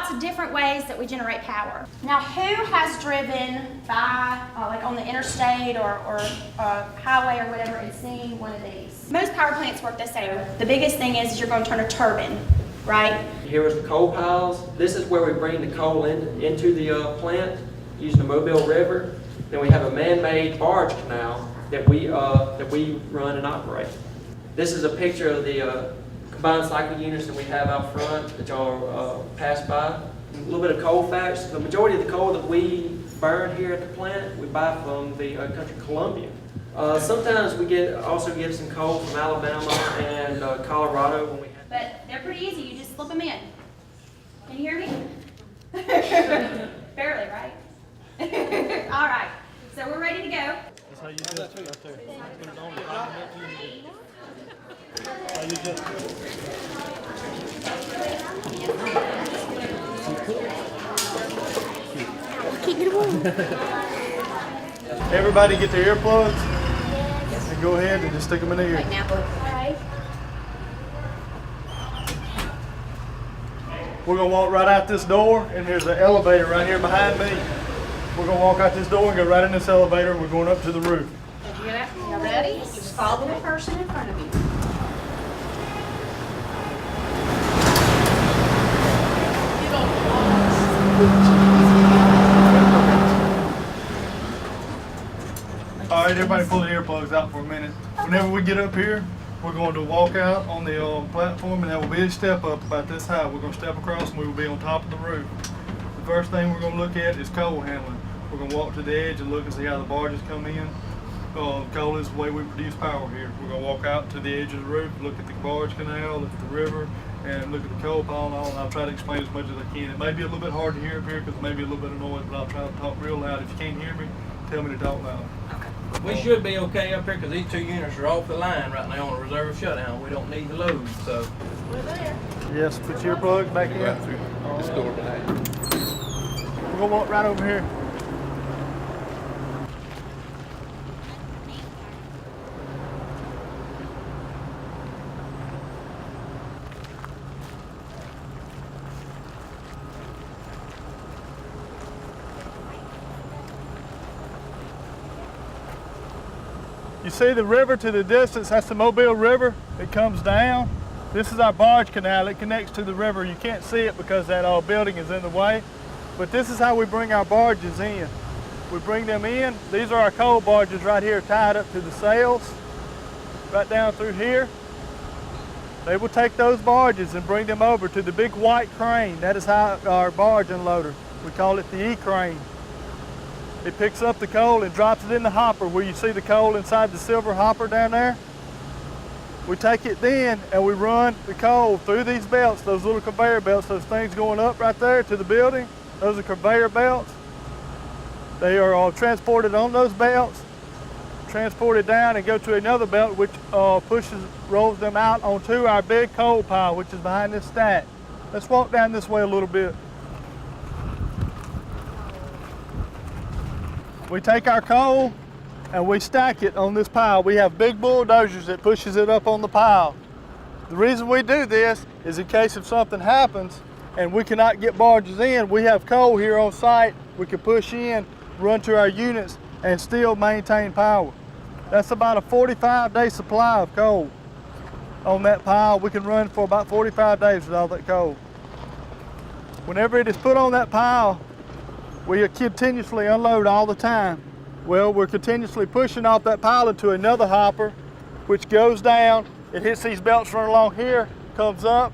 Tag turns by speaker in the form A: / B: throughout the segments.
A: lots of different ways that we generate power. Now, who has driven by, like on the interstate or highway or whatever and seen one of these? Most power plants work the same. The biggest thing is you're going to turn a turbine, right?
B: Here is the coal piles. This is where we bring the coal into the plant using the Mobile River. Then we have a man-made barge canal that we run and operate. This is a picture of the combined cycle units that we have out front that y'all pass by. A little bit of coal facts. The majority of the coal that we burn here at the plant, we buy from the country Colombia. Sometimes we also get some coal from Alabama and Colorado when we have.
A: But they're pretty easy. You just slip them in. Can you hear me? Barely, right? All right. So we're ready to go.
C: That's how you do it right there. Put it on the bottom. How you just
D: Keep it warm.
C: Everybody get their earplugs and go ahead and just stick them in the ear.
A: All right.
C: We're going to walk right out this door, and there's an elevator right here behind me. We're going to walk out this door and go right in this elevator, and we're going up to the roof.
A: You ready? Just follow the person in front of you.
C: All right, everybody pull the earplugs out for a minute. Whenever we get up here, we're going to walk out on the platform, and there will be a step up about this high. We're going to step across, and we will be on top of the roof. The first thing we're going to look at is coal handling. We're going to walk to the edge and look and see how the barges come in. Coal is the way we produce power here. We're going to walk out to the edge of the roof, look at the barge canal, look at the river, and look at the coal pile and all, and I'll try to explain as much as I can. It may be a little bit hard to hear up here because there may be a little bit of noise, but I'll try to talk real loud. If you can't hear me, tell me to talk loud.
E: We should be okay up here because these two units are off the line right now on a reserve shutdown. We don't need the load, so.
A: We're there.
C: Yes, put your plug back in.
F: Right through this door behind you.
C: We're going to walk right over here. You see the river to the distance, that's the Mobile River. It comes down. This is our barge canal. It connects to the river. You can't see it because that building is in the way. But this is how we bring our barges in. We bring them in. These are our coal barges right here tied up to the sails, right down through here. They will take those barges and bring them over to the big white crane. That is how our barge unloader. We call it the E-crane. It picks up the coal and drops it in the hopper where you see the coal inside the silver hopper down there. We take it then and we run the coal through these belts, those little conveyor belts, those things going up right there to the building. Those are conveyor belts. They are all transported on those belts, transported down and go to another belt which rolls them out onto our big coal pile, which is behind this stack. Let's walk down this way a little bit. We take our coal and we stack it on this pile. We have big bulldozers that pushes it up on the pile. The reason we do this is in case if something happens and we cannot get barges in, we have coal here on site. We can push in, run to our units, and still maintain power. That's about a 45-day supply of coal on that pile. We can run for about 45 days with all that coal. Whenever it is put on that pile, we continuously unload all the time. Well, we're continuously pushing off that pile into another hopper, which goes down. It hits these belts running along here, comes up.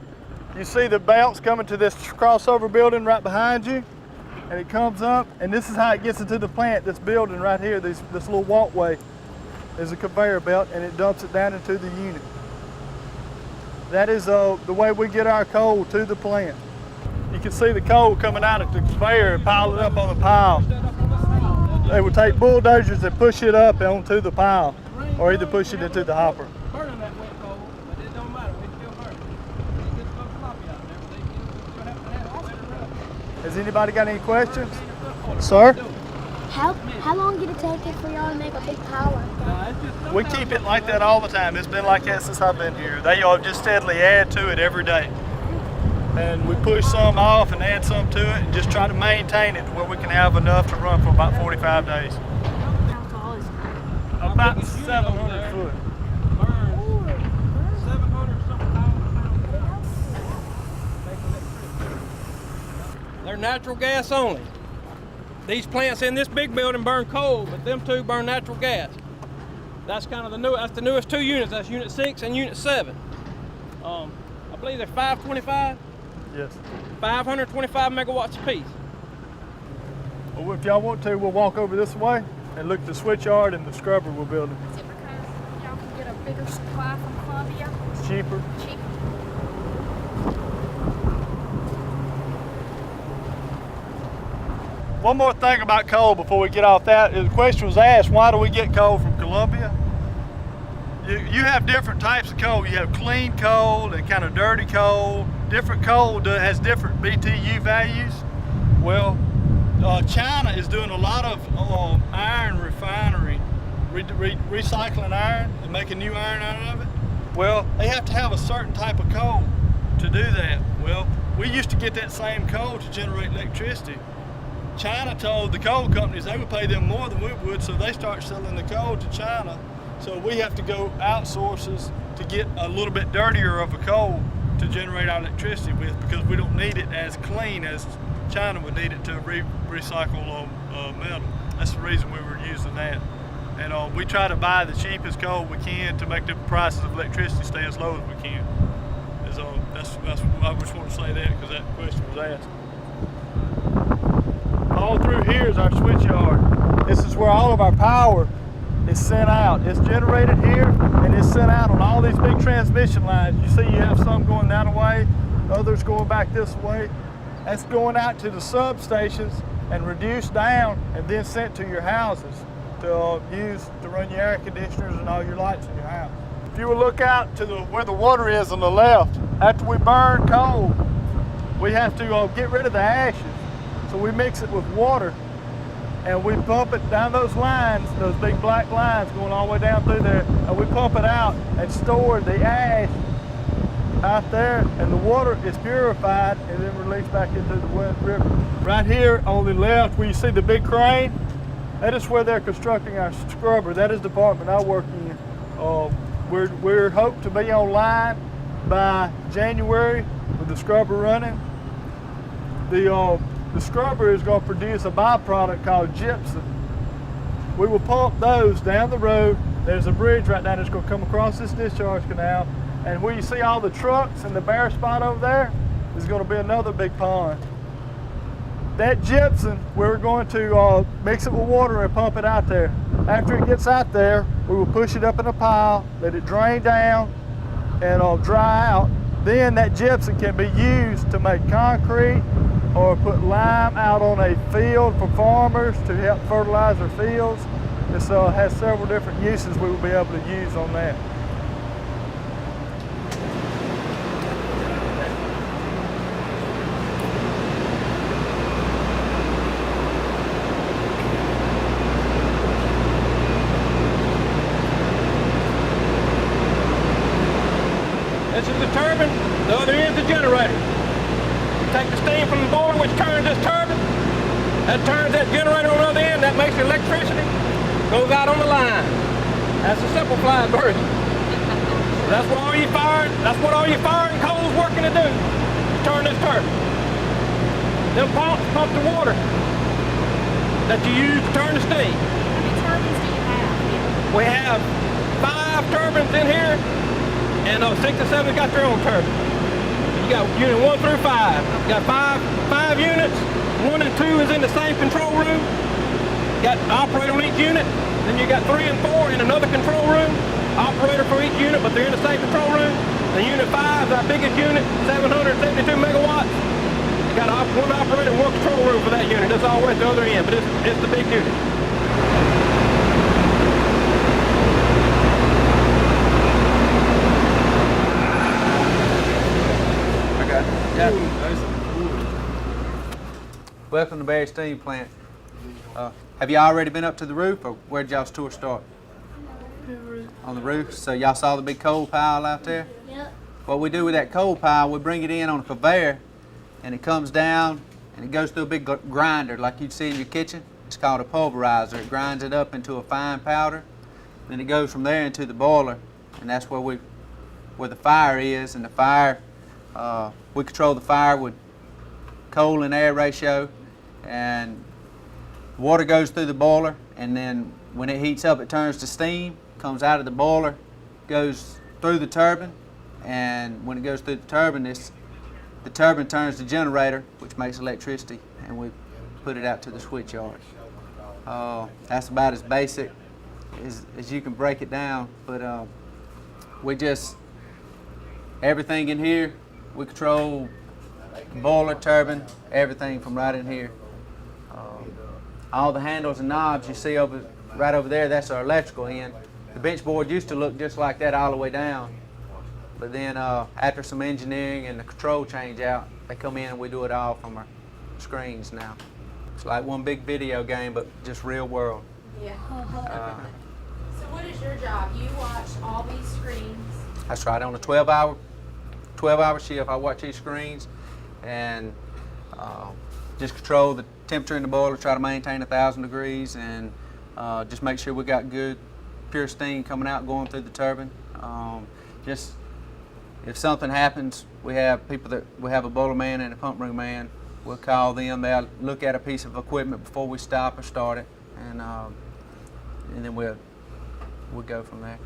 C: You see the belts coming to this crossover building right behind you, and it comes up, and this is how it gets into the plant, this building right here, this little walkway. There's a conveyor belt, and it dumps it down into the unit. That is the way we get our coal to the plant. You can see the coal coming out of the conveyor and pile it up on the pile. They will take bulldozers and push it up onto the pile, or either push it into the hopper.
E: Burning that wet coal, but it don't matter. We still burn it. It gets so sloppy out there, but they have
C: Has anybody got any questions? Sir?
D: How long did it take for y'all to make a big pile like that?
C: We keep it like that all the time. It's been like that since I've been here. They all just steadily add to it every day. and we push some off and add some to it and just try to maintain it to where we can have enough to run for about 45 days.
D: How tall is it?
C: About
E: biggest unit
C: 700
E: over there?
C: foot.
E: Burns 700 something pounds. They're natural gas only. These plants in this big building burn coal, but them two burn natural gas. That's kind of that's the newest two units. That's Unit 6 and Unit 7. I believe they're 525,
C: Yes.
E: 525 megawatts apiece.
C: Well, if y'all want to, we'll walk over this way and look at the switch yard and the scrubber we're building.
D: Is it because y'all can get a bigger supply from Columbia?
C: It's cheaper.
D: Cheap.
C: One more thing about coal before we get off that. The question was asked, why do we get coal from Columbia? You have different types of coal. You have clean coal and kind of dirty coal. Different coal has different BTU values. Well, China is doing a lot of iron refinery, recycling iron and making new iron out of it. Well, they have to have a certain type of coal to do that. Well, we used to get that same coal to generate electricity. China told the coal companies they would pay them more than we would, so they start selling the coal to China. So we have to go outsources to get a little bit dirtier of a coal to generate our electricity with, because we don't need it as clean as China would need it to recycle metal. That's the reason we were using that. And we try to buy the cheapest coal we can to make the prices of electricity stay as low as we can. That's I just want to say that because that question was asked. All through here is our switch yard. This is where all of our power is sent out. It's generated here and it's sent out on all these big transmission lines. You see you have some going that way, others going back this way. That's going out to the substations and reduced down and then sent to your houses to use to run your air conditioners and all your lights in your house. If you will look out to where the water is on the left, after we burn coal, we have to get rid of the ashes. So we mix it with water and we pump it down those lines, those big black lines going all the way down through there, and we pump it out and store the ash out there, and the water is purified and then released back into the river. Right here on the left where you see the big crane, that is where they're constructing our scrubber. That is the department I work in. We're hoped to be online by January with the scrubber running. The scrubber is going to produce a byproduct called gypsum. We will pump those down the road. There's a bridge right now that's going to come across this discharge canal, and where you see all the trucks and the bare spot over there is going to be another big pond. That gypsum, we're going to mix it with water and pump it out there. After it gets out there, we will push it up in a pile, let it drain down and dry out. Then that gypsum can be used to make concrete or put lime out on a field for farmers to help fertilize their fields. This has several different uses we will be able to use on that.
E: This is the turbine, the other end is the generator. You take the steam from the boiler, which turns this turbine. That turns that generator on the other end, that makes the electricity, goes out on the line. That's the simplified version. That's what all you firing coal's working to do, turn this turbine. Them pumps pump the water that you use to turn the steam.
A: How many turbines do you have here?
E: We have 5 turbines in here, and 6 and 7 got their own turbine. You got unit 1 through 5. You got five units. 1 and 2 is in the same control room. You got an operator on each unit. Then you got 3 and 4 in another control room. Operator for each unit, but they're in the same control room. And unit 5 is our biggest unit, 772 megawatts. You got 1 operator and 1 control room for that unit. That's all the way at the other end, but it's the big unit.
F: Yeah. Welcome to Barry Steam Plant. Have you already been up to the roof, or where'd y'all's tour start?
D: The roof.
F: On the roof. So y'all saw the big coal pile out there?
D: Yep.
F: What we do with that coal pile, we bring it in on a conveyor, and it comes down and it goes through a big grinder like you'd see in your kitchen. It's called a pulverizer. It grinds it up into a fine powder. Then it goes from there into the boiler, and that's where the fire is. And the fire, we control the fire with coal and air ratio, and water goes through the boiler, and then when it heats up, it turns to steam, comes out of the boiler, goes through the turbine, and when it goes through the turbine, the turbine turns the generator, which makes electricity, and we put it out to the switch yard. That's about as basic as you can break it down, but everything in here, we control boiler, turbine, everything from right in here. All the handles and knobs you see right over there, that's our electrical end. The bench board used to look just like that all the way down, but then after some engineering and the control change out, they come in and we do it all from our screens now. It's like one big video game, but just real world.
A: Yeah. So what is your job? You watch all these screens.
F: That's right. On a 12-hour shift, I watch these screens and just control the temperature in the boiler, try to maintain 1,000 degrees, and just make sure we got good, pure steam coming out, going through the turbine. Just if something happens, we have a boiler man and a pump room man. We'll call them. They'll look at a piece of equipment before we stop or start it, and then we'll go from there.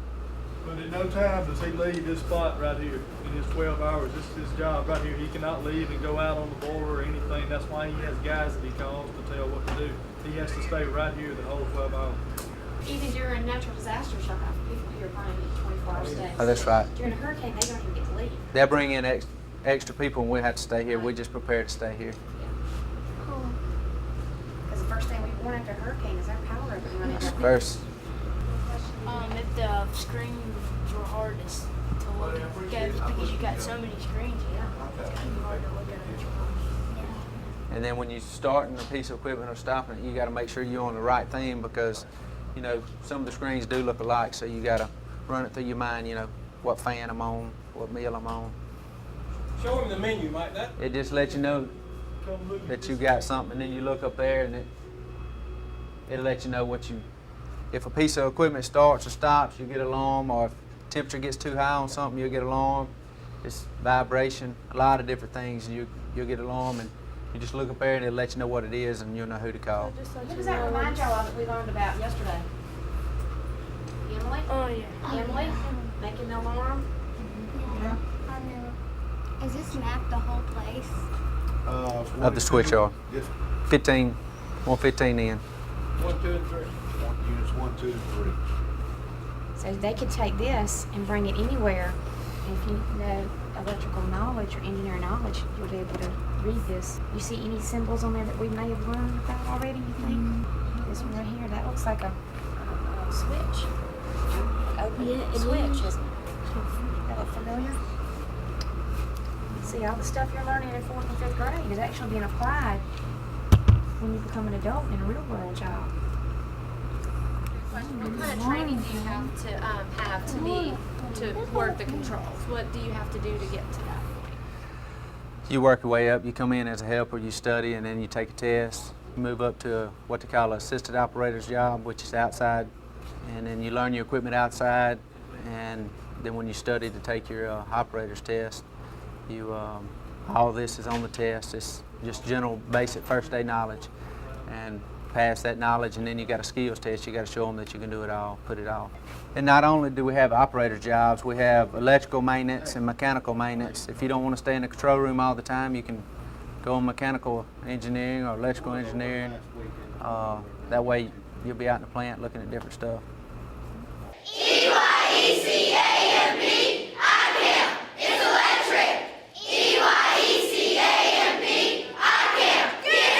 C: But in no time does he leave this spot right here in his 12 hours. This is his job right here. He cannot leave and go out on the boiler or anything. That's why he has guys that he calls to tell what to do. He has to stay right here the whole 12 hours.
A: Even during natural disasters, you'll have people here running 24 hours a day.
F: Oh, that's right.
A: During a hurricane, they don't even get to leave.
F: They'll bring in extra people and we have to stay here. We're just prepared to stay here.
A: Because the first thing we want after a hurricane is our power up and running.
F: First.
D: If the screens were hard to look at, because you got so many screens, it's kind of hard to look at each one.
F: And then when you're starting a piece of equipment or stopping it, you got to make sure you're on the right theme because, you know, some of the screens do look alike, so you got to run it through your mind, you know, what fan I'm on, what meal I'm on.
E: Show him the menu, Mike.
F: It just lets you know that you got something, and then you look up there and it'll let you know if a piece of equipment starts or stops, you get an alarm, or if temperature gets too high on something, you'll get an alarm. It's vibration, a lot of different things, you'll get an alarm, and you just look up there and it'll let you know what it is and you'll know who to call.
A: Who does that remind y'all of that we learned about yesterday? Emily?
D: Oh, yeah.
A: Emily? Making the alarm?
D: Yeah. Is this map the whole place?
F: Of the switch yard.
G: Yes.
F: 115 in.
G: 1, 2, and 3. Units 1, 2, and 3.
A: So they could take this and bring it anywhere. And if you know electrical knowledge or engineering knowledge, you'll be able to read this. You see any symbols on there that we may have learned about already, you think? This one right here, that looks like a switch. Open switch, isn't it? That look familiar? See, all the stuff you're learning in 4th and 5th grade is actually being applied when you become an adult in a real world job.
H: What kind of training do you have to work the controls? What do you have to do to get to that point?
F: You work your way up, you come in as a helper, you study, and then you take a test. You move up to what they call an assisted operator's job, which is outside, and then you learn your equipment outside, and then when you study to take your operator's test, all this is on the test. It's just general basic first day knowledge, and pass that knowledge, and then you got a skills test. You got to show them that you can do it all, put it all. And not only do we have operator jobs, we have electrical maintenance and mechanical maintenance. If you don't want to stay in the control room all the time, you can go on mechanical engineering or electrical engineering. That way you'll be out in the plant looking at different stuff.
I: E-Y-E-C-A-M-P, I camp, it's electric. E-Y-E-C-A-M-P, I camp, get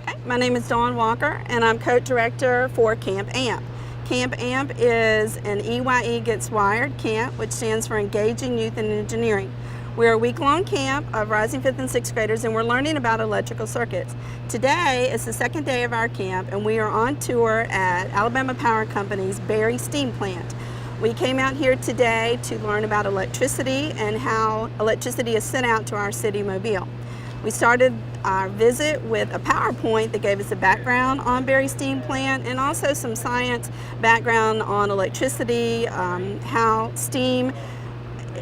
I: out!
J: My name is Dawn Walker, and I'm co-director for Camp AMP. Camp AMP is an EYE Gets Wired camp, which stands for Engaging Youth in Engineering. We're a week-long camp of rising 5th and 6th graders, and we're learning about electrical circuits. Today is the second day of our camp, and we are on tour at Alabama Power Company's Berry Steam Plant. We came out here today to learn about electricity and how electricity is sent out to our city, Mobile. We started our visit with a PowerPoint that gave us a background on Berry Steam Plant and also some science background on electricity, how steam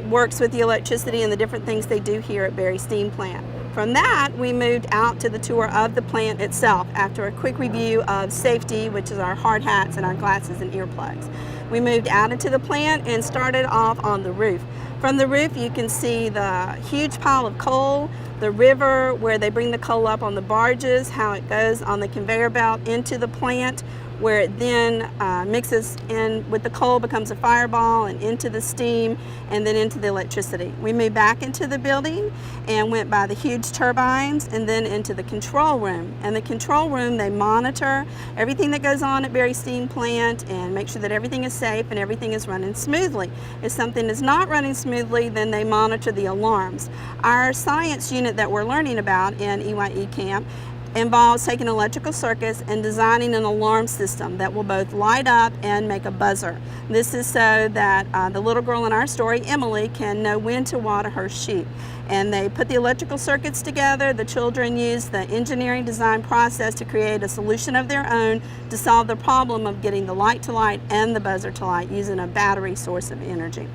J: works with the electricity and the different things they do here at Berry Steam Plant. From that, we moved out to the tour of the plant itself after a quick review of safety, which is our hard hats and our glasses and earplugs. We moved out into the plant and started off on the roof. From the roof, you can see the huge pile of coal, the river where they bring the coal up on the barges, how it goes on the conveyor belt into the plant, where it then mixes in with the coal, becomes a fireball, and into the steam, and then into the electricity. We moved back into the building and went by the huge turbines and then into the control room. And the control room, they monitor everything that goes on at Berry Steam Plant and make sure that everything is safe and everything is running smoothly. If something is not running smoothly, then they monitor the alarms. Our science unit that we're learning about in EYE camp involves taking electrical circuits and designing an alarm system that will both light up and make a buzzer. This is so that the little girl in our story, Emily, can know when to water her sheep. And they put the electrical circuits together. The children use the engineering design process to create a solution of their own to solve the problem of getting the light to light and the buzzer to light using a battery source of energy.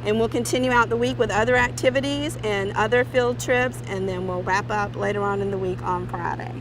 J: And we'll continue out the week with other activities and other field trips, and then we'll wrap up later on in the week on Friday.